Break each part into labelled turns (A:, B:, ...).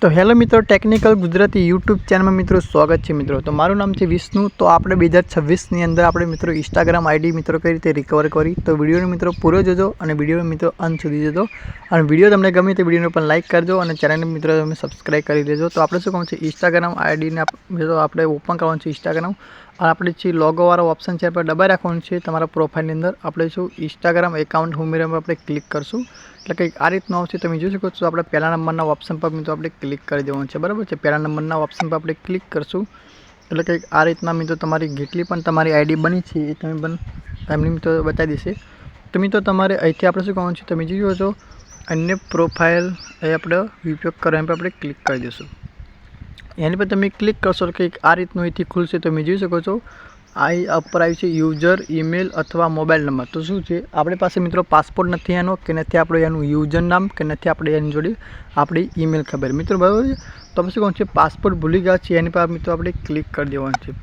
A: तो हेलो मित्रों, technical Gujarati YouTube channel में मित्रों स्वागत है। मित्रों तो मारू नाम है विष्णु। तो आपणे 2026 ની અંદર આપણે मित्रों इंस्टाग्राम आईडी मित्रों कई रीते रिकवर करी। तो वीडियो ने मित्रों पूरो जोजो और वीडियो मित्रों अंत सुधी जोजो और वीडियो तमने गमे तो वीडियो पर लाइक करजो और चैनल ने मित्रों तमे सब्सक्राइब कर लेजो। तो आपणे शुं कहूं छे इंस्टाग्राम आईडी ने मित्रों आपणे ओपन करवानुं छे इंस्टाग्राम और आपणे जे लोगो वाळो ऑप्शन छे पर दबाई राखवानुं छे। तमारा प्रोफाइल ની અંદર આપણે શું इंस्टाग्राम एकाउंट उमेरवा આપણે क्लिक करशुं એટલે કંઈક આ રીતનું આવશે। તમે જોઈ શકો છો આપણે પહેલા નંબરના ઓપ્શન પર મિત્રો આપણે ક્લિક કરી દેવાનું છે, બરાબર છે। પહેલા નંબરના ઓપ્શન પર આપણે ક્લિક કરશું એટલે કંઈક આ રીતના મિત્રો તમારી જેટલી પણ તમારી આઈડી બની છે એ તમે પણ એમની મિત્રો બતાવી દેશે। તો મિત્રો તમારે અહીંથી આપણે શું કરવાનું છે, તમે જોઈ શકો છો અન્ય પ્રોફાઇલ એ આપણે ઉપયોગ કરવા પર આપણે ક્લિક કરી દઈશું। એની પર તમે ક્લિક કરશો તો કંઈક આ રીતનું અહીંથી ખુલશે। તમે જોઈ શકો છો आई पर आई है यूजर ईमेल अथवा मोबाइल नंबर। तो शू है अपने पास मित्रों पासपोर्ट नहीं एनो कि नहीं आप यूजर नाम कि नहीं आप जोड़े अपनी ईमेल खबर मित्रों, बराबर है। तो आप शू पासपोर्ट भूली गया है एनी पर मित्रों आप क्लिक कर देवानुं छे।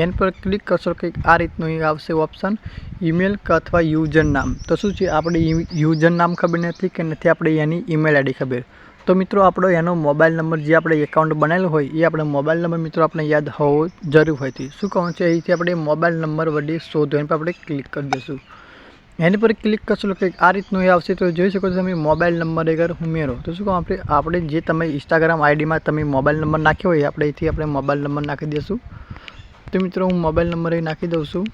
A: एनी पर क्लिक करशो कि आ रीतनु आवशे ऑप्शन ईमेल अथवा यूजर नाम। तो शू है अपने यूजर नाम खबर नहीं कि नहीं अपने एनी ईमेल आईडी खबर। तो मित्रों आपणो एनो मोबाइल नंबर जे आपणे एकाउंट बनावेलो होय ए आपणे मोबाइल नंबर मित्रों आपणे याद होवो जरूर होय छे। शुं कहूं छे अहींथी आपणे मोबाइल नंबर वडे शोधो एनी पर आपणे क्लिक कर दईशुं। एनी पर क्लिक करशो तो आ रीतनुं आवशे। तो जोई शको छो तमे मोबाइल नंबर अगर उमेरो तो शुं कहूं आपणे जे तमे इंस्टाग्राम आईडी में तमे मोबाइल नंबर नाख्यो होय आपणे अहींथी आपणे मोबाइल नंबर नाखी दईशुं। तो मित्रों हूँ मोबाइल नंबर अहीं नाखी दऊं छुं।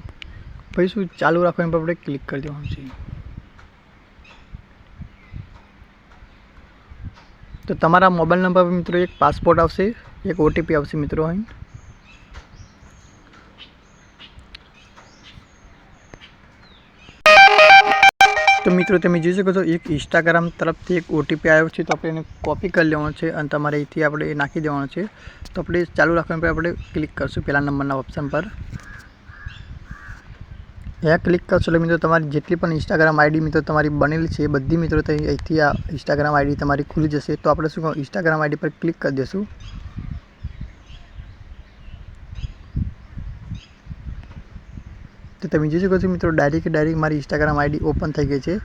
A: पछी शुं चालू राखो एनी पर आपणे क्लिक कर देवानुं छे। तो तमारा मोबाइल नंबर पर मित्रों एक पासपोर्ट आवशे, एक ओटीपी आवशे मित्रों अहीं। तो मित्रों तमे जोई शको छो एक इंस्टाग्राम तरफथी एक ओटीपी आव्यो छे। तो आपणे एने कॉपी कर लेवानो छे अने तमारे अहींथी आपणे नाखी देवानो छे। तो आपणे चालू राखवा पर आपणे क्लिक करशुं पहिला नंबरना ऑप्शन पर। यहाँ क्लिक करशो એટલે મિત્રો તમારી જેટલી પણ इंस्टाग्राम आईडी મિત્રો તમારી બનેલી છે બધી મિત્રો અહીંથી આ इंस्टाग्राम आईडी તમારી ખુલી જશે। તો આપણે શું इंस्टाग्राम आईडी પર ક્લિક કરી દેશું। तो તમે જોઈ શકો છો મિત્રો डायरेक्ट મારી इंस्टाग्राम आईडी ओपन થઈ ગઈ છે।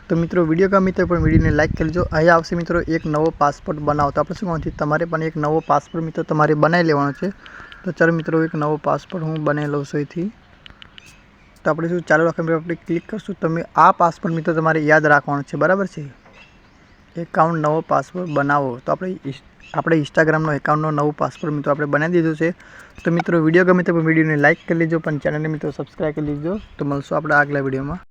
A: तो मित्रों वीडियो गमे तो पण वीडियो ने लाइक कर लो। अहीं आवशे मित्रों एक नवो पासपोर्ट बनावो। तो आपणे शुं कहूं छे तमारे पण एक नवो पासपोर्ट मित्रों तमारे बनावी लेवानो छे। तो चलो मित्रों एक नवो पासपोर्ट हूँ बनावी लऊं छुं अहींथी। तो आपणे शुं चालू राखवा पर आपणे क्लिक करशुं। तमे आ पासपोर्ट मित्रों तमारे याद राखवानो छे, बराबर छे। एकाउंट नवो पासपोर्ट बनावो। तो આપણે इंस्टाग्रामનો एकाउंटનો नवो पासपोर्ट मित्रों આપણે बनाવી દીધો છે। तो मित्रों वीडियो गमे तो वीडियो ने लाइक कर लीजिए, पण चैनल ने मित्रों सब्सक्राइब कर लीजिए। तो मळशुं આપણે આગલા વિડીયોમાં।